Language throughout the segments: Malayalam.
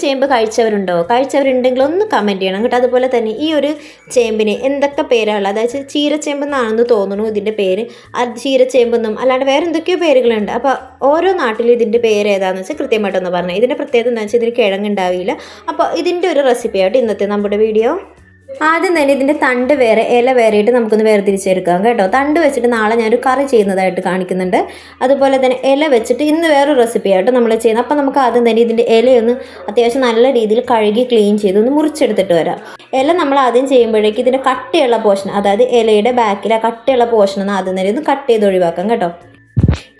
ചേമ്പ് കഴിച്ചവരുണ്ടോ? കഴിച്ചവരുണ്ടെങ്കിൽ ഒന്ന് കമൻറ്റ് ചെയ്യണം കേട്ടോ. അതുപോലെ തന്നെ ഈ ഒരു ചേമ്പിന് എന്തൊക്കെ പേരാണ്, അതായത് ചീരച്ചേമ്പെന്നാണെന്ന് തോന്നുന്നു ഇതിൻ്റെ പേര്. ചീരച്ചേമ്പെന്നും അല്ലാണ്ട് വേറെ എന്തൊക്കെയോ പേരുകളുണ്ട്. അപ്പോൾ ഓരോ നാട്ടിലും ഇതിൻ്റെ പേര് ഏതാണെന്ന് വെച്ചാൽ കൃത്യമായിട്ടൊന്ന് പറഞ്ഞാൽ. ഇതിൻ്റെ പ്രത്യേകത എന്താ വെച്ചാൽ ഇതിന് കിഴങ്ങുണ്ടാവില്ല. അപ്പോൾ ഇതിൻ്റെ ഒരു റെസിപ്പിയായിട്ട് ഇന്നത്തെ നമ്മുടെ വീഡിയോ. ആദ്യം തന്നെ ഇതിൻ്റെ തണ്ട് വേറെ ഇല വേറെയിട്ട് നമുക്കൊന്ന് വേർതിരിച്ചെടുക്കാം കേട്ടോ. തണ്ട് വെച്ചിട്ട് നാളെ ഞാനൊരു കറി ചെയ്യുന്നതായിട്ട് കാണിക്കുന്നുണ്ട്. അതുപോലെ തന്നെ ഇല വെച്ചിട്ട് ഇന്ന് വേറൊരു റെസിപ്പിയായിട്ട് നമ്മൾ ചെയ്യുന്നത്. അപ്പോൾ നമുക്ക് ആദ്യം തന്നെ ഇതിൻ്റെ ഇലയൊന്ന് അത്യാവശ്യം നല്ല രീതിയിൽ കഴുകി ക്ലീൻ ചെയ്ത് ഒന്ന് മുറിച്ചെടുത്തിട്ട് വരാം. ഇല നമ്മൾ ആദ്യം ചെയ്യുമ്പോഴേക്കും ഇതിൻ്റെ കട്ടിയുള്ള പോർഷൻ, അതായത് ഇലയുടെ ബാക്കിലെ കട്ടിയുള്ള പോർഷൻ ഒന്ന് ആദ്യം തന്നെ ഒന്ന് കട്ട് ചെയ്ത് ഒഴിവാക്കാം കേട്ടോ.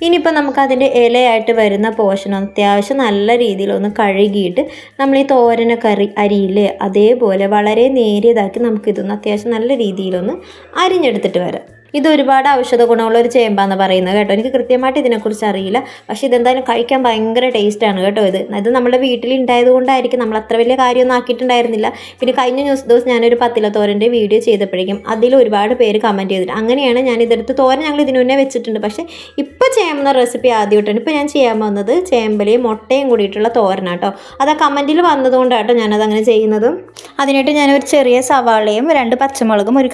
ഇനിയിപ്പോൾ നമുക്കതിൻ്റെ ഇലയായിട്ട് വരുന്ന പോർഷൻ അത്യാവശ്യം നല്ല രീതിയിലൊന്ന് കഴുകിയിട്ട് നമ്മൾ ഈ തോരനൊക്കെ അരിയില്ലേ അതേപോലെ വളരെ നേരിയതാക്കി നമുക്കിതൊന്ന് അത്യാവശ്യം നല്ല രീതിയിലൊന്ന് അരിഞ്ഞെടുത്തിട്ട് വരാം. ഇത് ഒരുപാട് ഔഷധ ഗുണമുള്ള ഒരു ചേമ്പാന്ന് പറയുന്നത് കേട്ടോ. എനിക്ക് കൃത്യമായിട്ട് ഇതിനെക്കുറിച്ച് അറിയില്ല, പക്ഷേ ഇതെന്തായാലും കഴിക്കാൻ ഭയങ്കര ടേസ്റ്റാണ് കേട്ടോ. ഇത് നമ്മുടെ വീട്ടിൽ ഉണ്ടായത് കൊണ്ടായിരിക്കും നമ്മൾ അത്ര വലിയ കാര്യമൊന്നും ആക്കിയിട്ടുണ്ടായിരുന്നില്ല. പിന്നെ കഴിഞ്ഞ ദിവസം ഞാനൊരു പത്തില തോരൻ്റെ വീഡിയോ ചെയ്തപ്പോഴേക്കും അതിൽ ഒരുപാട് പേര് കമൻറ്റ് ചെയ്തിട്ട് അങ്ങനെയാണ് ഞാൻ ഇതെടുത്ത് തോരൻ ഞങ്ങൾ ഇതിനു മുന്നേ വെച്ചിട്ടുണ്ട്. പക്ഷേ ഇപ്പോൾ ചെയ്യുന്ന റെസിപ്പി ആദ്യമായിട്ടാണ് ഇപ്പോൾ ഞാൻ ചെയ്യാൻ പോകുന്നത്. ചേമ്പലയും മുട്ടയും കൂടിയിട്ടുള്ള തോരനാട്ടോ. അത് ആ കമൻറ്റിൽ വന്നതുകൊണ്ടാട്ടോ ഞാനത് അങ്ങനെ ചെയ്യുന്നതും. അതിനായിട്ട് ഞാനൊരു ചെറിയ സവാളയും 2 പച്ചമുളകും ഒരു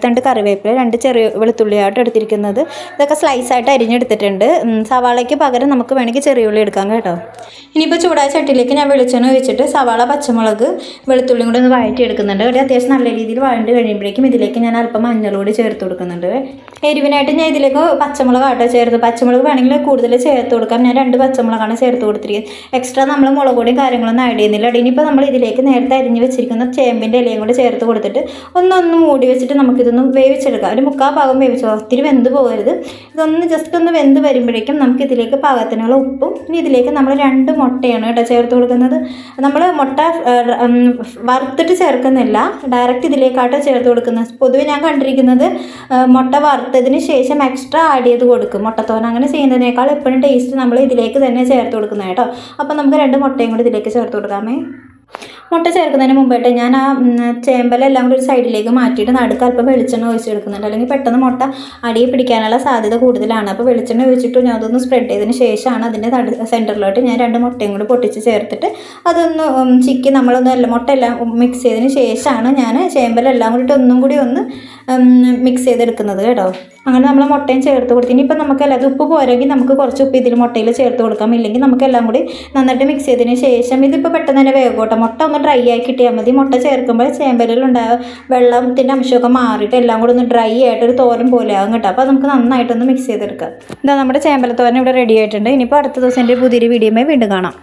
തണ്ട് കറിവേപ്പില 2 ചെറിയ വെളുത്തുള്ളിയായിട്ട് എടുത്തിരിക്കുന്നത്. ഇതൊക്കെ സ്ലൈസായിട്ട് അരിഞ്ഞെടുത്തിട്ടുണ്ട്. സവാളയ്ക്ക് പകരം നമുക്ക് വേണമെങ്കിൽ ചെറിയ ഉള്ളി എടുക്കാം കേട്ടോ. ഇനിയിപ്പോൾ ചൂടായ ചട്ടിയിലേക്ക് ഞാൻ വെളിച്ചെണ്ണ ഒഴിച്ചിട്ട് സവാള പച്ചമുളക് വെളുത്തുള്ളിയും കൂടി ഒന്ന് വഴറ്റി എടുക്കുന്നുണ്ട്. ഇവിടെ അത്യാവശ്യം നല്ല രീതിയിൽ വഴണ്ട് കഴിയുമ്പോഴേക്കും ഇതിലേക്ക് ഞാൻ അല്പം മഞ്ഞൾപ്പൊടി ചേർത്ത് കൊടുക്കുന്നുണ്ട്. എരിവിനായിട്ട് ഞാൻ ഇതിലേക്ക് പച്ചമുളക് ആട്ടോ ചേർത്ത്. പച്ചമുളക് വേണമെങ്കിൽ കൂടുതൽ ചേർത്ത് കൊടുക്കാം. ഞാൻ 2 പച്ചമുളകാണ് ചേർത്ത് കൊടുത്തിരിക്കുന്നത്. എക്സ്ട്രാ നമ്മൾ മുളക് പൊടിയും കാര്യങ്ങളൊന്നും ആഡ് ചെയ്യുന്നില്ല. ഇനിയിപ്പോൾ നമ്മൾ ഇതിലേക്ക് നേരത്തെ അരിഞ്ഞ് വെച്ചിരിക്കുന്ന ചേമ്പിൻ്റെ ഇലയും കൂടി ചേർത്ത് കൊടുത്തിട്ട് ഒന്ന് മൂടി വെച്ചിട്ട് നമുക്കിതൊന്ന് വേവിച്ചെടുക്കാം. ഒരു 3/4 ഭാഗം വേവിച്ചോ, ഒത്തിരി വെന്ത് പോകരുത്. ഇതൊന്ന് ജസ്റ്റ് ഒന്ന് വെന്ത് വരുമ്പോഴേക്കും നമുക്ക് ഇതിലേക്ക് പാകത്തിനുള്ള ഉപ്പും ഇനി ഇതിലേക്ക് നമ്മൾ 2 മുട്ടയാണ് കേട്ടോ ചേർത്ത് കൊടുക്കുന്നത്. നമ്മൾ മുട്ട വറുത്തിട്ട് ചേർക്കുന്നില്ല, ഡയറക്റ്റ് ഇതിലേക്കാട്ടോ ചേർത്ത് കൊടുക്കുന്നത്. പൊതുവെ ഞാൻ കണ്ടിരിക്കുന്നത് മുട്ട വറുത്തതിന് ശേഷം എക്സ്ട്രാ ആഡ് ചെയ്ത് കൊടുക്കും. മുട്ടത്തോരൻ അങ്ങനെ ചെയ്യുന്നതിനേക്കാൾ എപ്പോഴും ടേസ്റ്റ് നമ്മൾ ഇതിലേക്ക് തന്നെ ചേർത്ത് കൊടുക്കുന്നത് കേട്ടോ. അപ്പോൾ നമുക്ക് 2 മുട്ടയും കൂടി ഇതിലേക്ക് ചേർത്ത് കൊടുക്കാമേ. മുട്ട ചേർക്കുന്നതിന് മുമ്പായിട്ട് ഞാൻ ആ ചേമ്പലെല്ലാം കൂടി ഒരു സൈഡിലേക്ക് മാറ്റിയിട്ട് നടുക്ക് അല്പം വെളിച്ചെണ്ണ ഒഴിച്ചെടുക്കുന്നുണ്ട്. അല്ലെങ്കിൽ പെട്ടെന്ന് മുട്ട അടിയിൽ പിടിക്കാനുള്ള സാധ്യത കൂടുതലാണ്. അപ്പോൾ വെളിച്ചെണ്ണ ഒഴിച്ചിട്ട് ഞാൻ അതൊന്ന് സ്പ്രെഡ് ചെയ്തതിന് ശേഷമാണ് അതിൻ്റെ സെൻറ്ററിലോട്ട് ഞാൻ 2 മുട്ടയും കൂടി പൊട്ടിച്ച് ചേർത്തിട്ട് അതൊന്ന് ചിക്കി മുട്ട എല്ലാം മിക്സ് ചെയ്തതിന് ശേഷമാണ് ഞാൻ ചേമ്പലെല്ലാം കൂടിയിട്ട് ഒന്നും കൂടി ഒന്ന് മിക്സ് ചെയ്തെടുക്കുന്നത് കേട്ടോ. അങ്ങനെ നമ്മൾ മുട്ടയും ചേർത്ത് കൊടുത്തു. ഇനിയിപ്പോൾ നമുക്കെല്ലാം അത് ഉപ്പ് പോരെങ്കിൽ നമുക്ക് കുറച്ച് ഉപ്പ് ഇതിൽ മുട്ടയിൽ ചേർത്ത് കൊടുക്കാം. ഇല്ലെങ്കിൽ നമുക്കെല്ലാം കൂടി നന്നായിട്ട് മിക്സ് ചെയ്തതിന് ശേഷം ഇതിപ്പോൾ പെട്ടെന്ന് തന്നെ വേഗോട്ടെ. മുട്ട ഒന്ന് ഡ്രൈ ആയി കിട്ടിയാൽ മതി. മുട്ട ചേർക്കുമ്പോൾ ചേമ്പലിലുണ്ടായ വെള്ളത്തിൻ്റെ അംശമൊക്കെ മാറിയിട്ട് എല്ലാം കൂടി ഒന്ന് ഡ്രൈ ആയിട്ടൊരു തോരൻ പോലെ ആകും കേട്ടോ. അപ്പോൾ നമുക്ക് നന്നായിട്ടൊന്ന് മിക്സ് ചെയ്തെടുക്കാം. ഇതാ നമ്മുടെ ചേമ്പല തോരൻ ഇവിടെ റെഡി ആയിട്ടുണ്ട്. ഇനിയിപ്പോൾ അടുത്ത ദിവസം എൻ്റെ പുതിയൊരു വീഡിയോയുമായി വീണ്ടും കാണാം.